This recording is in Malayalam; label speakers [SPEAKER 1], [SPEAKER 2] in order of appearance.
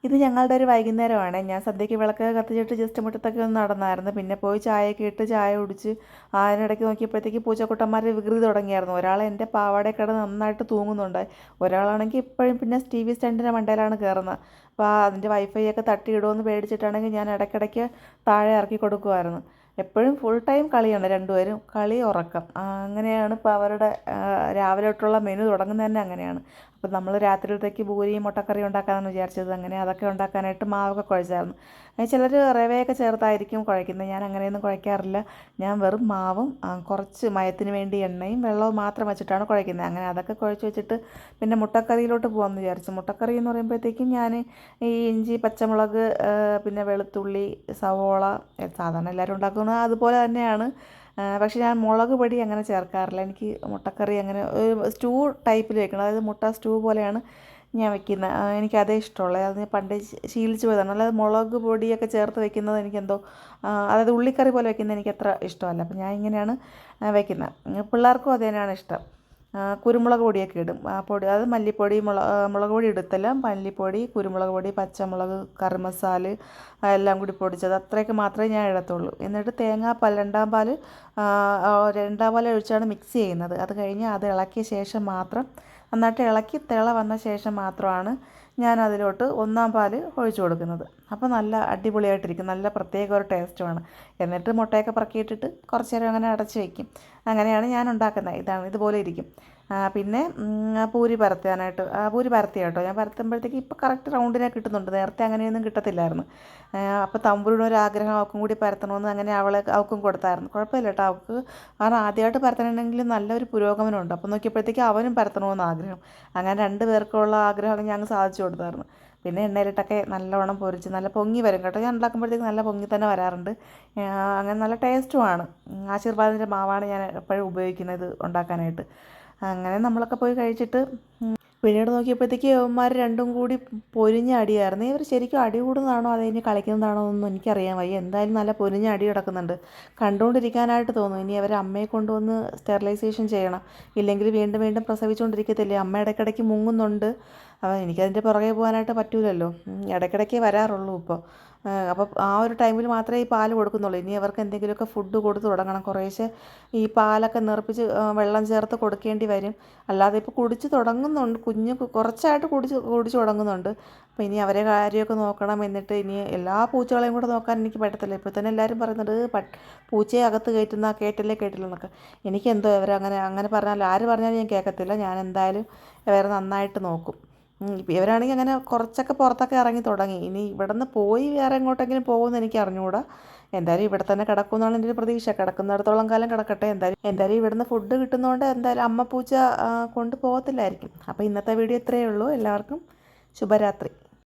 [SPEAKER 1] ഇത് ഞങ്ങളുടെ ഒരു വൈകുന്നേരമാണ്. ഞാൻ സന്ധ്യയ്ക്ക് വിളക്കൊക്കെ കത്തിച്ചിട്ട് ജസ്റ്റ് മുറ്റത്തൊക്കെ ഒന്ന് നടന്നായിരുന്നു. പിന്നെ പോയി ചായയൊക്കെ ഇട്ട് ചായ കുടിച്ച് അതിനിടയ്ക്ക് നോക്കിയപ്പോഴത്തേക്ക് പൂച്ചക്കുട്ടന്മാർ വികൃതി തുടങ്ങിയായിരുന്നു. ഒരാൾ എൻ്റെ പാവാടയിൽ കിടന്ന് നന്നായിട്ട് തൂങ്ങുന്നുണ്ട്. ഒരാളാണെങ്കിൽ ഇപ്പോഴും പിന്നെ ടി വി സ്റ്റാൻഡിൻ്റെ മണ്ടയിലാണ് കയറുന്നത്. അപ്പോൾ അതിൻ്റെ വൈഫൈ ഒക്കെ തട്ടിയിടുമെന്ന് പേടിച്ചിട്ടാണെങ്കിൽ ഞാൻ ഇടയ്ക്കിടയ്ക്ക് താഴെ ഇറക്കി കൊടുക്കുമായിരുന്നു. എപ്പോഴും ഫുൾ ടൈം കളിയാണ് രണ്ടുപേരും. കളി ഉറക്കം അങ്ങനെയാണ് ഇപ്പോൾ അവരുടെ രാവിലെ തൊട്ടുള്ള മെനു തുടങ്ങുന്നത് തന്നെ അങ്ങനെയാണ്. അപ്പോൾ നമ്മൾ രാത്രിയിലത്തേക്ക് പൂരിയും മുട്ടക്കറിയും ഉണ്ടാക്കാമെന്ന് വിചാരിച്ചത്. അങ്ങനെ അതൊക്കെ ഉണ്ടാക്കാനായിട്ട് മാവൊക്കെ കുഴച്ചായിരുന്നു. ചിലർ റവയൊക്കെ ചേർത്തായിരിക്കും കുഴയ്ക്കുന്നത്. ഞാൻ അങ്ങനെയൊന്നും കുഴയ്ക്കാറില്ല. ഞാൻ വെറും മാവും കുറച്ച് മയത്തിന് വേണ്ടി എണ്ണയും വെള്ളവും മാത്രം വെച്ചിട്ടാണ് കുഴയ്ക്കുന്നത്. അങ്ങനെ അതൊക്കെ കുഴച്ച് വെച്ചിട്ട് പിന്നെ മുട്ടക്കറിയിലോട്ട് പോകാമെന്ന് വിചാരിച്ചു. മുട്ടക്കറി എന്ന് പറയുമ്പോഴത്തേക്കും ഞാൻ ഈ ഇഞ്ചി, പച്ചമുളക്, പിന്നെ വെളുത്തുള്ളി, സവോള സാധാരണ എല്ലാവരും ഉണ്ടാക്കുന്നത് അതുപോലെ തന്നെയാണ്. പക്ഷേ ഞാൻ മുളക് പൊടി അങ്ങനെ ചേർക്കാറില്ല. എനിക്ക് മുട്ടക്കറി അങ്ങനെ സ്റ്റൂ ടൈപ്പിൽ വെക്കണം. അതായത് മുട്ട സ്റ്റൂ പോലെയാണ് ഞാൻ വെക്കുന്നത്. എനിക്കതേ ഇഷ്ടമുള്ളൂ. അത് ഞാൻ പണ്ടേ ശീലിച്ച് പോയതാണ്. അല്ലാതെ മുളക് പൊടിയൊക്കെ ചേർത്ത് വെക്കുന്നത് എനിക്കെന്തോ അതായത് ഉള്ളിക്കറി പോലെ വെക്കുന്നത് എനിക്കത്ര ഇഷ്ടമല്ല. അപ്പോൾ ഞാൻ ഇങ്ങനെയാണ് വെക്കുന്നത്. പിള്ളേർക്കും അത് തന്നെയാണ് ഇഷ്ടം. കുരുമുളക് പൊടിയൊക്കെ ഇടും. പൊടി അത് മല്ലിപ്പൊടി, മുളക് പൊടി ഇടത്തില്ല. മല്ലിപ്പൊടി, കുരുമുളക് പൊടി, പച്ചമുളക്, കറി മസാല എല്ലാം കൂടി പൊടിച്ചത് അത്രയൊക്കെ മാത്രമേ ഞാൻ ഇടത്തുള്ളൂ. എന്നിട്ട് തേങ്ങാപ്പാൽ രണ്ടാം പാൽ ഒഴിച്ചാണ് മിക്സ് ചെയ്യുന്നത്. അത് കഴിഞ്ഞ് അത് ഇളക്കിയ ശേഷം മാത്രം നന്നായിട്ട് ഇളക്കി തിള വന്ന ശേഷം മാത്രമാണ് ഞാൻ അതിലോട്ട് ഒന്നാം പാൽ ഒഴിച്ചു കൊടുക്കുന്നത്. അപ്പോൾ നല്ല അടിപൊളിയായിട്ടിരിക്കും. നല്ല പ്രത്യേക ഒരു ടേസ്റ്റുമാണ്. എന്നിട്ട് മുട്ടയൊക്കെ പറക്കിയിട്ടിട്ട് കുറച്ച് നേരം അങ്ങനെ അടച്ച് വയ്ക്കും. അങ്ങനെയാണ് ഞാൻ ഉണ്ടാക്കുന്നത്. ഇതുപോലെ ഇരിക്കും. പിന്നെ പൂരി പരത്താനായിട്ട് പൂരി പരത്തി കേട്ടോ. ഞാൻ പരത്തുമ്പോഴത്തേക്ക് ഇപ്പോൾ കറക്റ്റ് റൗണ്ടിനെ കിട്ടുന്നുണ്ട്. നേരത്തെ അങ്ങനെയൊന്നും കിട്ടത്തില്ലായിരുന്നു. അപ്പോൾ തമ്പുരുവിനൊരാഗ്രഹം അവൾക്കും കൂടി പരത്തണമെന്ന് അങ്ങനെ അവൾക്കും കൊടുത്തായിരുന്നു. കുഴപ്പമില്ല കേട്ടോ അവൾക്ക്. കാരണം ആദ്യമായിട്ട് പരത്തണമെങ്കിൽ നല്ലൊരു പുരോഗമനമുണ്ട്. അപ്പോൾ നോക്കിയപ്പോഴത്തേക്ക് അവനും പരത്തണമെന്ന് ആഗ്രഹം. അങ്ങനെ 2 പേർക്കുള്ള ആഗ്രഹം ഞങ്ങൾ സാധിച്ചു കൊടുത്തായിരുന്നു. പിന്നെ എണ്ണയിലിട്ടൊക്കെ നല്ലവണ്ണം പൊരിച്ച് നല്ല പൊങ്ങി വരും കേട്ടോ. ഞാൻ ഉണ്ടാക്കുമ്പോഴത്തേക്ക് നല്ല പൊങ്ങി തന്നെ വരാറുണ്ട്. അങ്ങനെ നല്ല ടേസ്റ്റുമാണ്. ആശീർവാദിൻ്റെ മാവാണ് ഞാൻ എപ്പോഴും ഉപയോഗിക്കുന്നത് ഉണ്ടാക്കാനായിട്ട്. അങ്ങനെ നമ്മളൊക്കെ പോയി കഴിച്ചിട്ട് പിന്നീട് നോക്കിയപ്പോഴത്തേക്ക് ഇവന്മാർ രണ്ടും കൂടി പൊരിഞ്ഞ അടിയായിരുന്നു. ഇവർ ശരിക്കും അടി കൂടുന്നതാണോ അതോ ഇനി കളിക്കുന്നതാണോ എന്നൊന്നും എനിക്കറിയാൻ വയ്യ. എന്തായാലും നല്ല പൊരിഞ്ഞ അടി കിടക്കുന്നുണ്ട്. കണ്ടുകൊണ്ടിരിക്കാനായിട്ട് തോന്നും. ഇനി അവർ അമ്മയെ കൊണ്ടുവന്ന് സ്റ്റെറിലൈസേഷൻ ചെയ്യണം. ഇല്ലെങ്കിൽ വീണ്ടും വീണ്ടും പ്രസവിച്ചുകൊണ്ടിരിക്കത്തില്ലേ. അമ്മ ഇടയ്ക്കിടയ്ക്ക് മുങ്ങുന്നുണ്ട്. അപ്പോൾ എനിക്കതിൻ്റെ പുറകെ പോകാനായിട്ട് പറ്റൂലല്ലോ. ഇടയ്ക്കിടയ്ക്കേ വരാറുള്ളൂ ഇപ്പോൾ. അപ്പോൾ ആ ഒരു ടൈമിൽ മാത്രമേ ഈ പാൽ കൊടുക്കുന്നുള്ളൂ. ഇനി അവർക്ക് എന്തെങ്കിലുമൊക്കെ ഫുഡ് കൊടുത്ത് തുടങ്ങണം. കുറേശ്ശെ ഈ പാലൊക്കെ നിറപ്പിച്ച് വെള്ളം ചേർത്ത് കൊടുക്കേണ്ടി വരും. അല്ലാതെ ഇപ്പോൾ കുടിച്ച് തുടങ്ങുന്നുണ്ട്. കുറച്ചായിട്ട് കുടിച്ച് തുടങ്ങുന്നുണ്ട്. അപ്പോൾ ഇനി അവരെ കാര്യമൊക്കെ നോക്കണം. എന്നിട്ട് ഇനി എല്ലാ പൂച്ചകളെയും കൂടെ നോക്കാൻ എനിക്ക് പറ്റത്തില്ല. ഇപ്പോൾ തന്നെ എല്ലാവരും പറയുന്നുണ്ട് പൂച്ചയെ അകത്ത് കേട്ടില്ല എന്നൊക്കെ. എനിക്കെന്തോ അങ്ങനെ പറഞ്ഞാൽ ആര് പറഞ്ഞാലും ഞാൻ കേൾക്കത്തില്ല. ഞാൻ എന്തായാലും ഇവരെ നന്നായിട്ട് നോക്കും. ഇവരാണെങ്കിൽ അങ്ങനെ കുറച്ചൊക്കെ പുറത്തൊക്കെ ഇറങ്ങി തുടങ്ങി. ഇനി ഇവിടെ നിന്ന് പോയി വേറെ എങ്ങോട്ടെങ്കിലും പോകുമെന്ന് എനിക്ക് അറിഞ്ഞുകൂടാ. എന്തായാലും ഇവിടെ തന്നെ കിടക്കുമെന്നാണ് എൻ്റെ ഒരു പ്രതീക്ഷ. കിടക്കുന്നിടത്തോളം കാലം കിടക്കട്ടെ. എന്തായാലും ഇവിടുന്ന് ഫുഡ് കിട്ടുന്നതുകൊണ്ട് എന്തായാലും അമ്മ പൂച്ച കൊണ്ടുപോകത്തില്ലായിരിക്കും. അപ്പോൾ ഇന്നത്തെ വീഡിയോ ഇത്രയേ ഉള്ളൂ. എല്ലാവർക്കും ശുഭരാത്രി.